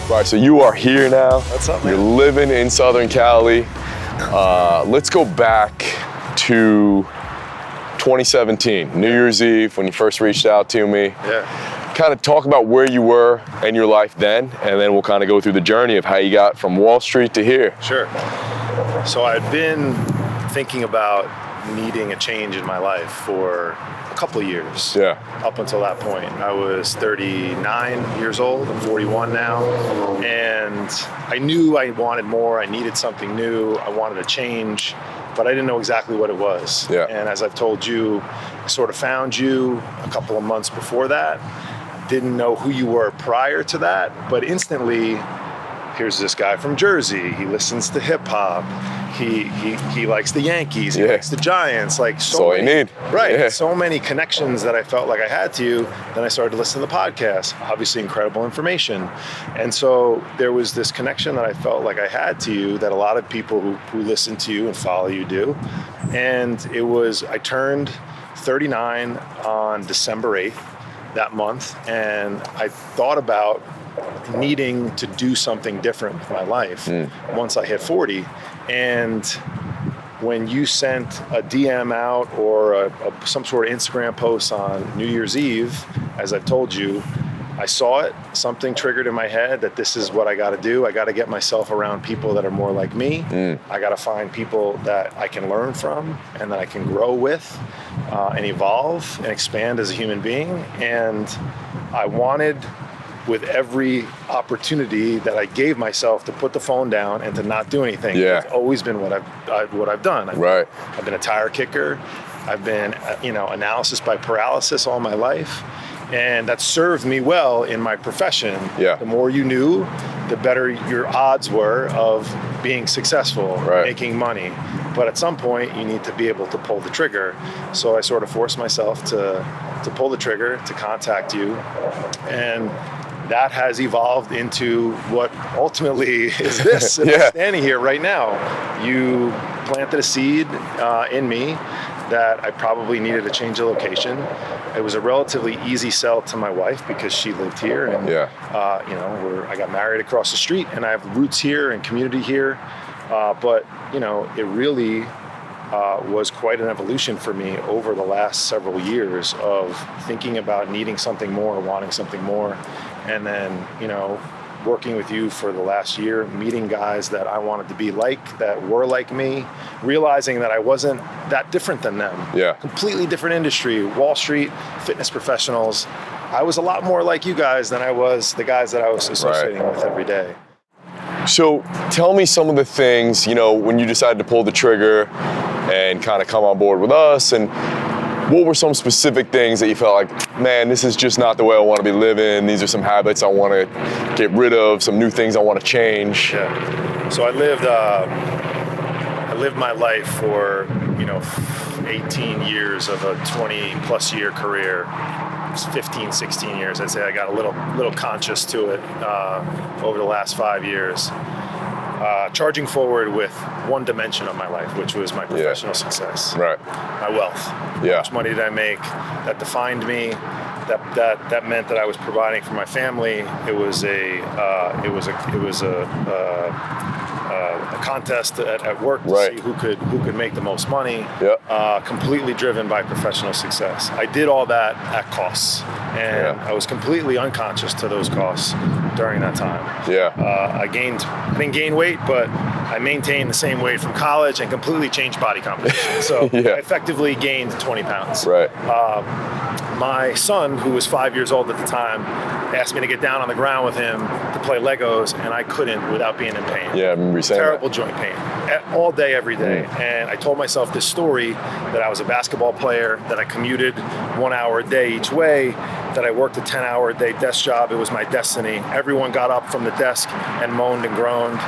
Right, so you are here now. What's up, man? You're living in Southern Cali. Let's go back to 2017, New Year's Eve, when you first reached out to me. Yeah. Kind of talk about where you were in your life then, and then we'll kind of go through the journey of how you got from Wall Street to here. Sure. So I'd been thinking about needing a change in my life for a couple of years. Yeah. Up until that point. I was 39 years old. I'm 41 now. And I knew I wanted more. I needed something new. I wanted a change, but I didn't know exactly what it was. Yeah. And as I've told you, I sort of found you a couple of months before that. Didn't know who you were prior to that, but instantly, here's this guy from Jersey. He listens to hip hop. He likes the Yankees. He likes the Giants. Like so many, you need. Right. Yeah. So many connections that I felt like I had to you. Then I started to listen to the podcast. Obviously incredible information. And so there was this connection that I felt like I had to you that a lot of people who listen to you and follow you do. And I turned 39 on December 8th that month. And I thought about needing to do something different with my life once I hit 40. And when you sent a DM out or some sort of Instagram post on New Year's Eve, as I've told you, I saw it. Something triggered in my head that this is what I got to do. I got to get myself around people that are more like me. I got to find people that I can learn from and that I can grow with and evolve and expand as a human being. And I wanted, with every opportunity that I gave myself, to put the phone down and to not do anything. Yeah. It's always been what I've done. I've been a tire kicker. I've been, analysis by paralysis all my life. And that served me well in my profession. Yeah. The more you knew, the better your odds were of being successful, making money. But at some point, you need to be able to pull the trigger. So I sort of forced myself to pull the trigger, to contact you. And that has evolved into what ultimately is this. I'm standing here right now. You planted a seed in me that I probably needed to change the location. It was a relatively easy sell to my wife because she lived here, and I got married across the street, and I have roots here and community here. But it really was quite an evolution for me over the last several years of thinking about needing something more, wanting something more, and then working with you for the last year, meeting guys that I wanted to be like, that were like me, realizing that I wasn't that different than them. Yeah. Completely different industry, Wall Street, fitness professionals. I was a lot more like you guys than I was the guys that I was associating with every day. So tell me some of the things, when you decided to pull the trigger and kind of come on board with us, and what were some specific things that you felt like, man, this is just not the way I want to be living. These are some habits I want to get rid of, some new things I want to change. Yeah. So I lived my life for, 18 years of a 20 plus year career. 15, 16 years. I'd say I got a little conscious to it over the last 5 years. Charging forward with one dimension of my life, which was my professional success, my wealth. How much money did I make? That defined me. That meant that I was providing for my family. It was a contest at work to see who could make the most money. Completely driven by professional success. I did all that at costs, and I was completely unconscious to those costs during that time. I didn't gain weight, but I maintained the same weight from college and completely changed body composition. So I effectively gained 20 pounds. My son, who was 5 years old at the time, asked me to get down on the ground with him to play Legos, and I couldn't without being in pain. Yeah, I remember you saying terrible joint pain all day, every day. And I told myself this story that I was a basketball player, that I commuted 1 hour a day each way, that I worked a 10-hour a day desk job. It was my destiny. Everyone got up from the desk and moaned and groaned,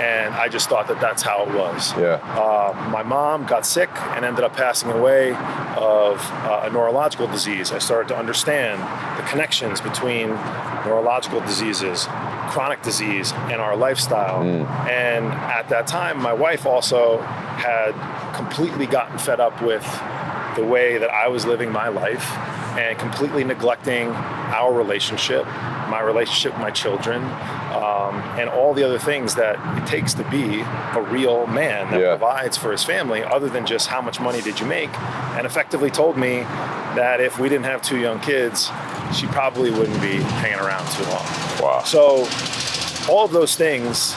and I just thought that that's how it was. My mom got sick and ended up passing away of a neurological disease. I started to understand the connections between neurological diseases, chronic disease, and our lifestyle. And at that time, my wife also had completely gotten fed up with the way that I was living my life and completely neglecting our relationship, my relationship with my children, and all the other things that it takes to be a real man that provides for his family, other than just how much money did you make, and effectively told me that if we didn't have 2 young kids, she probably wouldn't be hanging around too long. Wow. So all of those things,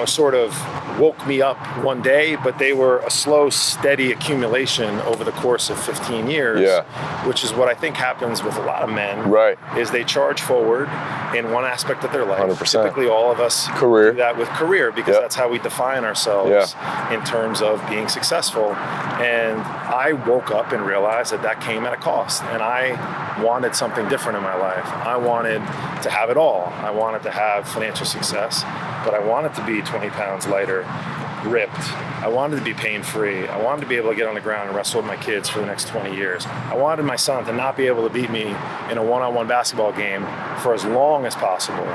sort of woke me up one day, but they were a slow, steady accumulation over the course of 15 years, which is what I think happens with a lot of men, is they charge forward in one aspect of their life. 100%. Typically all of us do that with career, because that's how we define ourselves in terms of being successful. And I woke up and realized that came at a cost, and I wanted something different in my life. I wanted to have it all. I wanted to have financial success, but I wanted to be 20 pounds lighter, ripped. I wanted to be pain-free. I wanted to be able to get on the ground and wrestle with my kids for the next 20 years. I wanted my son to not be able to beat me in a one-on-one basketball game for as long as possible.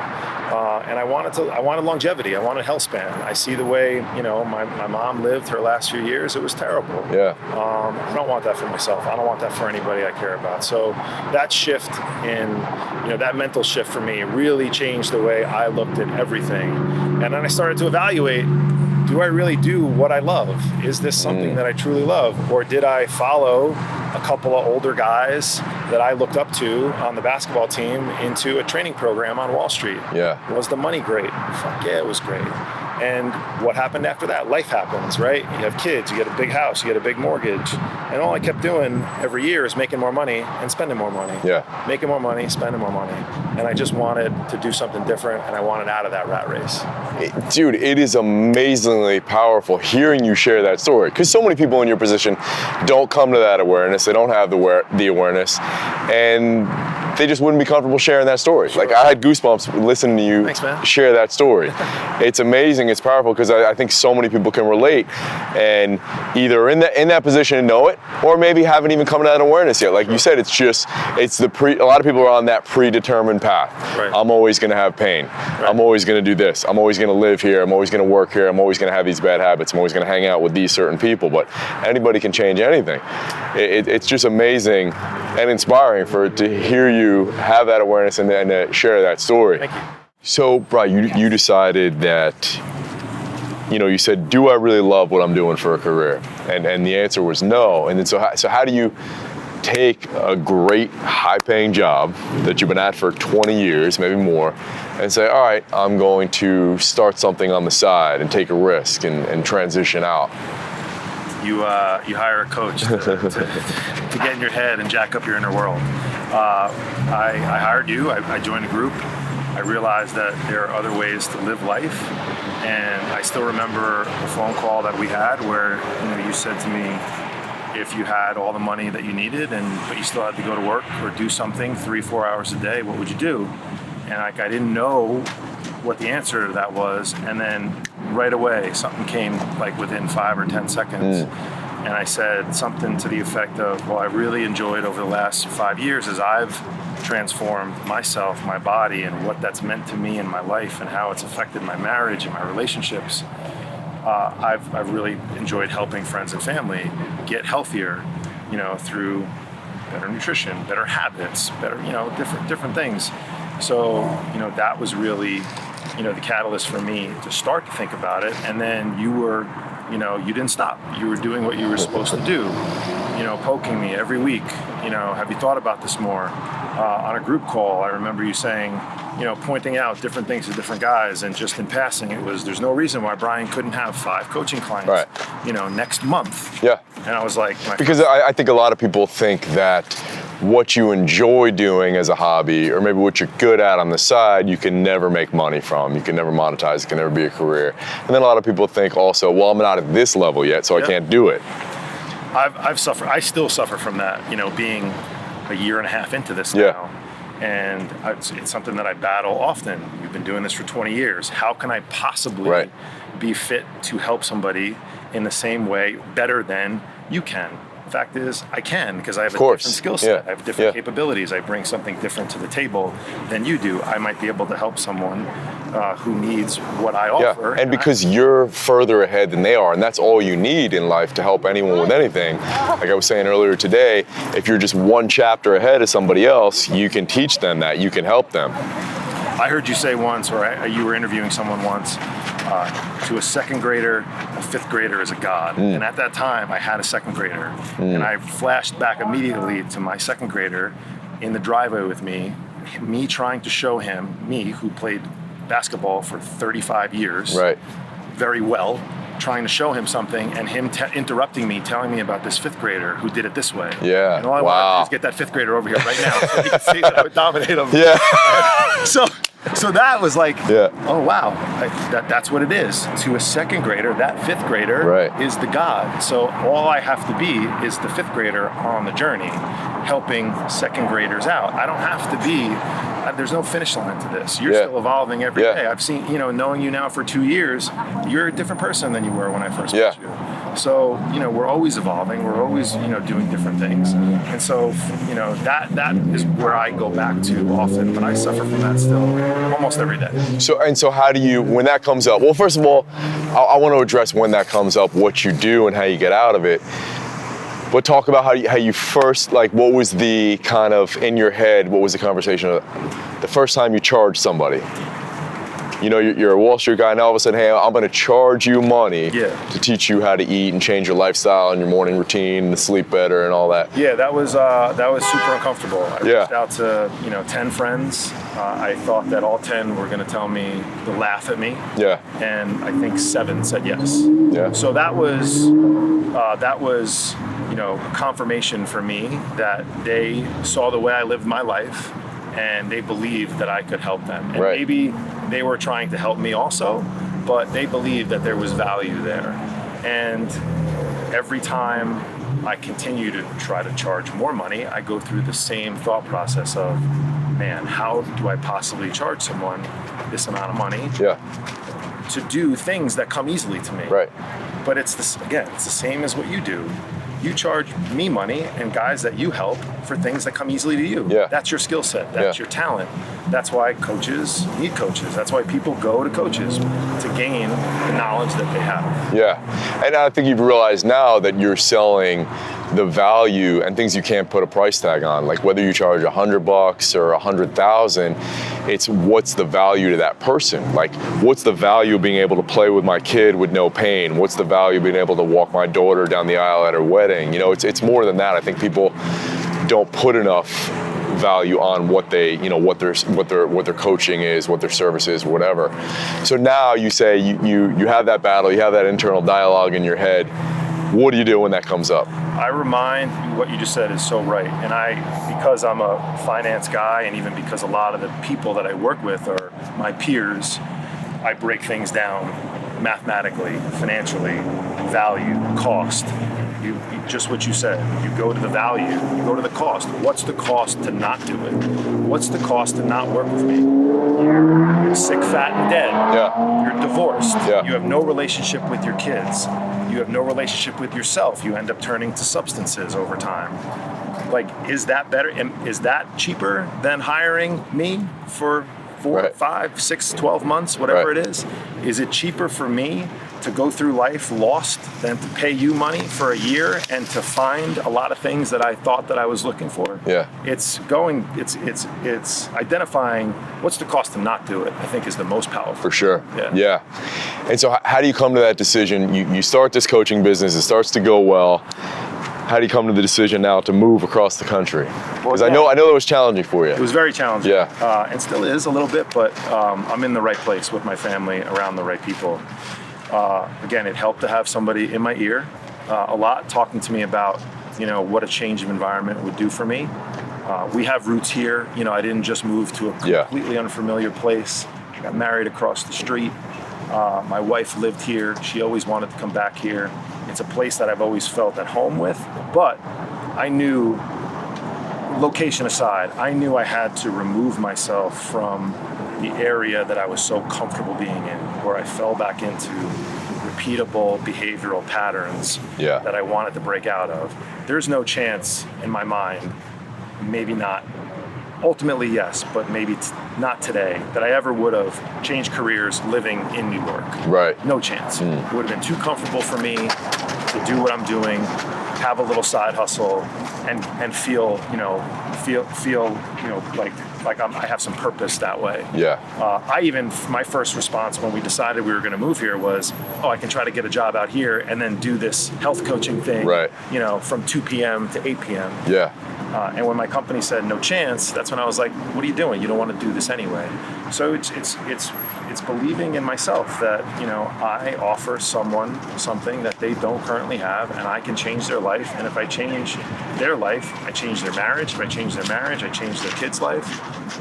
And I wanted longevity. I wanted health span. I see the way, my mom lived her last few years. It was terrible. I don't want that for myself. I don't want that for anybody I care about. So that shift in, that mental shift for me really changed the way I looked at everything. And then I started to evaluate, do I really do what I love? Is this something that I truly love? Or did I follow a couple of older guys that I looked up to on the basketball team into a training program on Wall Street? Was the money great? Fuck yeah, it was great. And what happened after that? Life happens, right? You have kids, you get a big house, you get a big mortgage. And all I kept doing every year is making more money and spending more money. Making more money, spending more money. And I just wanted to do something different, and I wanted out of that rat race. Dude, it is amazingly powerful hearing you share that story, because so many people in your position don't come to that awareness. They don't have the awareness, and they just wouldn't be comfortable sharing that story. Like, I had goosebumps listening to you share that story. It's amazing, it's powerful, because I think so many people can relate, and either in that position and know it, or maybe haven't even come to that awareness yet. Like you said, a lot of people are on that predetermined path. I'm always gonna have pain. I'm always gonna do this. I'm always gonna live here. I'm always gonna work here. I'm always gonna have these bad habits. I'm always gonna hang out with these certain people. But anybody can change anything. It's just amazing and inspiring to hear you have that awareness and to share that story. Thank you. So, Brian, you decided that, you said, do I really love what I'm doing for a career? And the answer was no. And then so how do you take a great high-paying job that you've been at for 20 years, maybe more, and say, all right, I'm going to start something on the side and take a risk and transition out? You hire a coach to get in your head and jack up your inner world. I hired you. I joined a group. I realized that there are other ways to live life, and I still remember the phone call that we had where you said to me, if you had all the money that you needed but you still had to go to work or do something 3-4 hours a day, what would you do? And I didn't know what the answer to that was, and then right away something came, like within 5 or 10 seconds. And I said something to the effect of, well, I really enjoyed over the last 5 years as I've transformed myself, my body, and what that's meant to me in my life and how it's affected my marriage and my relationships. I've really enjoyed helping friends and family get healthier, through better nutrition, better habits, better, different things. So, that was really, the catalyst for me to start to think about it. And then you were, you didn't stop. You were doing what you were supposed to do, poking me every week. Have you thought about this more? On a group call, I remember you saying, pointing out different things to different guys, and just in passing, it was, there's no reason why Brian couldn't have 5 coaching clients, next month. And I was like, because I think a lot of people think that what you enjoy doing as a hobby, or maybe what you're good at on the side, you can never make money from. You can never monetize. It can never be a career. And then a lot of people think also, well, I'm not at this level yet, so I can't do it. I've suffered. I still suffer from that. Being a year and a half into this now. And it's something that I battle often. You've been doing this for 20 years. How can I possibly be fit to help somebody in the same way, better than you can? The fact is, I can, because I have a different skill set. I have different capabilities. I bring something different to the table than you do. I might be able to help someone who needs what I offer. And because you're further ahead than they are, and that's all you need in life to help anyone with anything. Like I was saying earlier today, if you're just one chapter ahead of somebody else, you can teach them that, you can help them. I heard you say once, or you were interviewing someone once, to a second grader, a fifth grader is a god. And at that time, I had a second grader. And I flashed back immediately to my second grader in the driveway with me trying to show him, me who played basketball for 35 years, very well, trying to show him something, and him interrupting me, telling me about this fifth grader who did it this way. Yeah. And all I wanted to do is get that fifth grader over here right now so he could see that I would dominate him. Yeah. So that was like, yeah. Oh wow, that's what it is. To a second grader, that fifth grader is the god. So all I have to be is the fifth grader on the journey, helping second graders out. I don't have to be, there's no finish line to this. You're still evolving every day. I've seen, knowing you now for 2 years, you're a different person than you were when I first met you. So, we're always evolving. We're always, doing different things. And so, that is where I go back to often, but I suffer from that still almost every day. So how do you, when that comes up, well, first of all, I want to address when that comes up, what you do and how you get out of it. But talk about how you first, like, what was the kind of, in your head, what was the conversation of the first time you charged somebody? You're a Wall Street guy, and all of a sudden, hey, I'm going to charge you money to teach you how to eat and change your lifestyle and your morning routine and sleep better and all that. Yeah, that was super uncomfortable. I reached out to 10 friends. I thought that all 10 were going to tell me to laugh at me. Yeah. And I think 7 said yes. Yeah. So that was confirmation for me that they saw the way I lived my life, and they believed that I could help them. And maybe they were trying to help me also, but they believed that there was value there. And every time I continue to try to charge more money, I go through the same thought process of, man, how do I possibly charge someone this amount of money to do things that come easily to me? Right. But it's the same as what you do. You charge me money and guys that you help for things that come easily to you. Yeah. That's your skill set. That's your talent. That's why coaches need coaches. That's why people go to coaches to gain the knowledge that they have. Yeah. And I think you've realized now that you're selling the value and things you can't put a price tag on. Like whether you charge $100 or $100,000, it's what's the value to that person? Like what's the value of being able to play with my kid with no pain? What's the value of being able to walk my daughter down the aisle at her wedding? It's more than that. I think people don't put enough value on what they, what their coaching is, what their service is, whatever. So now you say you have that battle, you have that internal dialogue in your head. What do you do when that comes up? I remind you, what you just said is so right. And because I'm a finance guy, and even because a lot of the people that I work with are my peers, I break things down mathematically, financially, value, cost. You just what you said. You go to the value, you go to the cost. What's the cost to not do it? What's the cost to not work with me? You're sick, fat, and dead. Yeah. You're divorced. Yeah. You have no relationship with your kids. You have no relationship with yourself. You end up turning to substances over time. Like, is that better? Is that cheaper than hiring me for 4, 5, 6, 12 months, whatever it is? Is it cheaper for me to go through life lost than to pay you money for a year and to find a lot of things that I thought that I was looking for? Yeah. It's identifying what's the cost to not do it, I think, is the most powerful. For sure. Yeah. And so how do you come to that decision? You start this coaching business, it starts to go well. How do you come to the decision now to move across the country? Because I know it was challenging for you. It was very challenging. Yeah. And still is a little bit, but I'm in the right place with my family, around the right people. Again, it helped to have somebody in my ear a lot talking to me about, what a change of environment would do for me. We have roots here. I didn't just move to a completely unfamiliar place. I got married across the street. My wife lived here. She always wanted to come back here. It's a place that I've always felt at home with, but I knew, location aside, I knew I had to remove myself from the area that I was so comfortable being in, where I fell back into repeatable behavioral patterns that I wanted to break out of. There's no chance in my mind, maybe not, ultimately yes, but maybe not today, that I ever would have changed careers living in New York. Right. No chance. It would have been too comfortable for me to do what I'm doing. have a little side hustle and feel like I have some purpose that way. Yeah. My first response when we decided we were going to move here was, I can try to get a job out here and then do this health coaching thing, right, from 2 p.m. to 8 p.m. Yeah. And when my company said no chance, that's when I was like, what are you doing? You don't want to do this anyway. So it's believing in myself that, I offer someone something that they don't currently have, and I can change their life. And if I change their life, I change their marriage. If I change their marriage, I change their kids' life.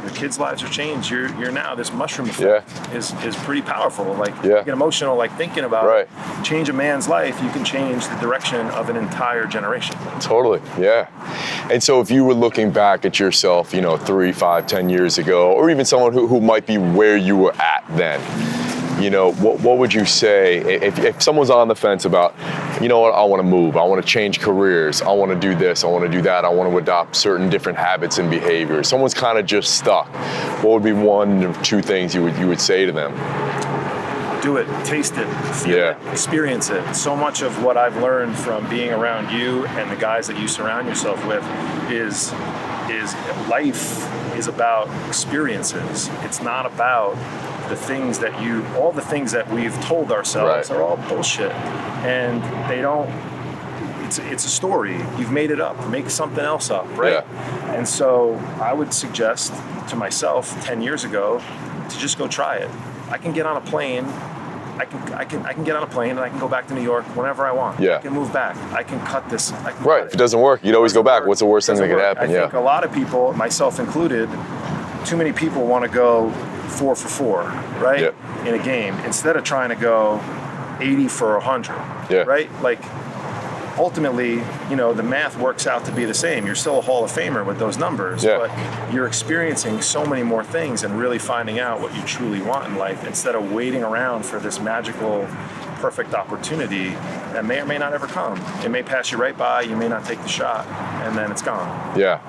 Their kids' lives are changed. You're now, this mushroom effect is pretty powerful. Like, you get emotional, like thinking about change a man's life, you can change the direction of an entire generation. Totally, yeah. And so if you were looking back at yourself, 3, 5, 10 years ago, or even someone who might be where you were at then, what would you say if someone's on the fence about, what, I want to move, I want to change careers, I want to do this, I want to do that, I want to adopt certain different habits and behaviors. Someone's kind of just stuck. What would be 1 or 2 things you would say to them? Do it, taste it, feel it, experience it. So much of what I've learned from being around you and the guys that you surround yourself with is life is about experiences. It's not about the things that all the things that we've told ourselves are all bullshit. And they don't, it's a story. You've made it up. Make something else up, right? Yeah. And so I would suggest to myself 10 years ago to just go try it. I can get on a plane. I can get on a plane and I can go back to New York whenever I want. Yeah. I can move back. I can cut this. If it doesn't work, you'd always go back. What's the worst thing that could happen? I think a lot of people, myself included, too many people want to go 4 for 4, right? Yep. In a game, instead of trying to go 80 for 100, right? Like, ultimately, the math works out to be the same. You're still a Hall of Famer with those numbers, but you're experiencing so many more things and really finding out what you truly want in life instead of waiting around for this magical, perfect opportunity that may or may not ever come. It may pass you right by, you may not take the shot, and then it's gone. Yeah.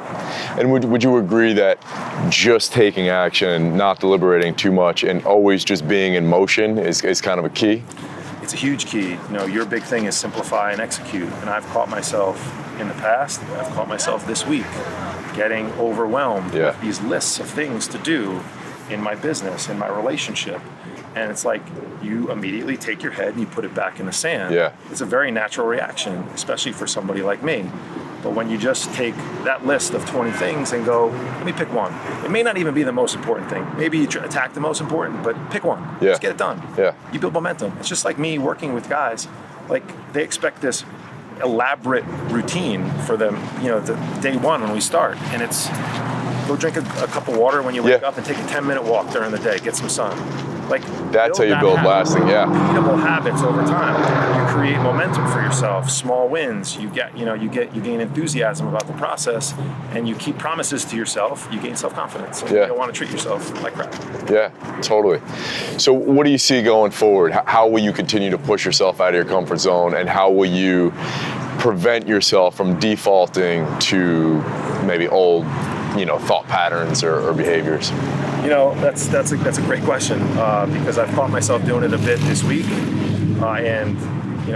And would you agree that just taking action, not deliberating too much, and always just being in motion is kind of a key? It's a huge key. Your big thing is simplify and execute. And I've caught myself in the past, I've caught myself this week getting overwhelmed with these lists of things to do in my business, in my relationship. And it's like you immediately take your head and you put it back in the sand. Yeah. It's a very natural reaction, especially for somebody like me. But when you just take that list of 20 things and go, let me pick one. It may not even be the most important thing. Maybe you attack the most important, but pick one. Yeah. Just get it done. Yeah. You build momentum. It's just like me working with guys. Like, they expect this elaborate routine for them, the day one when we start. And it's go drink a cup of water when you wake up and take a 10-minute walk during the day, get some sun. Like, that's how you build lasting, repeatable habits over time. You create momentum for yourself, small wins. You gain enthusiasm about the process, and you keep promises to yourself. You gain self-confidence. You don't want to treat yourself like crap. Yeah, totally. So, what do you see going forward? How will you continue to push yourself out of your comfort zone, and how will you prevent yourself from defaulting to maybe old, thought patterns or behaviors? That's a great question because I've caught myself doing it a bit this week, and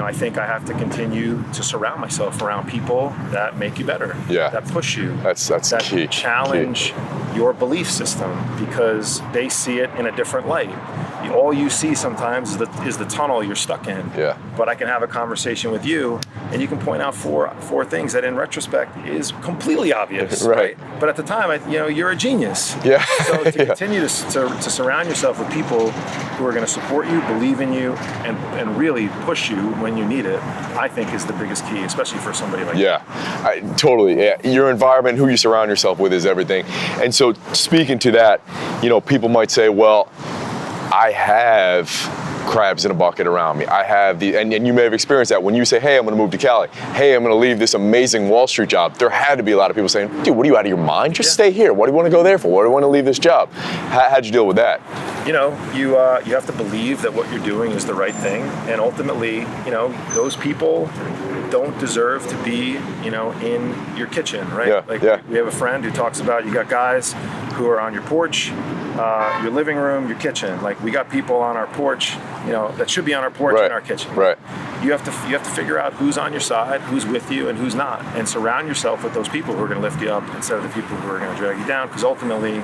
I think I have to continue to surround myself around people that make you better, that push you, that key. Challenge your belief system because they see it in a different light. All you see sometimes is the tunnel you're stuck in. Yeah. But I can have a conversation with you, and you can point out four things that, in retrospect, is completely obvious. Right. But at the time, you're a genius. Yeah. So to continue to surround yourself with people who are going to support you, believe in you, and really push you when you need it, I think is the biggest key, especially for somebody like you. Totally. Yeah. Your environment, who you surround yourself with, is everything. And so, speaking to that, people might say, well, I have crabs in a bucket around me. I have and you may have experienced that when you say, hey, I'm going to move to Cali. Hey, I'm going to leave this amazing Wall Street job. There had to be a lot of people saying, dude, what are you, out of your mind? Just stay here. What do you want to go there for? What do you want to leave this job? How'd you deal with that? You have to believe that what you're doing is the right thing. And ultimately, those people, don't deserve to be, in your kitchen, right? We have a friend who talks about, you got guys who are on your porch, your living room, your kitchen. Like, we got people on our porch, that should be on our porch in our kitchen. Right. You have to figure out who's on your side, who's with you, and who's not, and surround yourself with those people who are going to lift you up instead of the people who are going to drag you down. Because ultimately,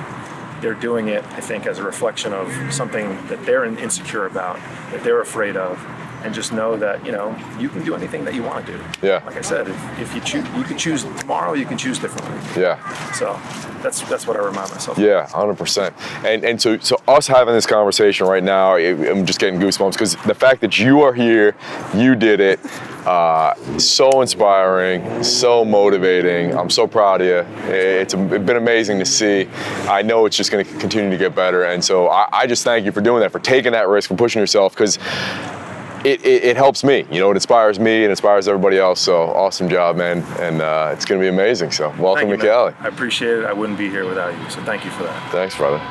they're doing it, I think, as a reflection of something that they're insecure about, that they're afraid of. And just know that, you can do anything that you want to do. Yeah. Like I said, if you choose, you can choose tomorrow, you can choose differently. Yeah. So that's what I remind myself. Yeah, 100%. And so us having this conversation right now, I'm just getting goosebumps because the fact that you are here, you did it, so inspiring, so motivating. I'm so proud of you. It's been amazing to see. I know it's just going to continue to get better. And so I just thank you for doing that, for taking that risk, for pushing yourself, because it helps me, it inspires me and inspires everybody else. So awesome job, man. And it's going to be amazing. So welcome to Cali. I appreciate it. I wouldn't be here without you. So thank you for that. Thanks, brother.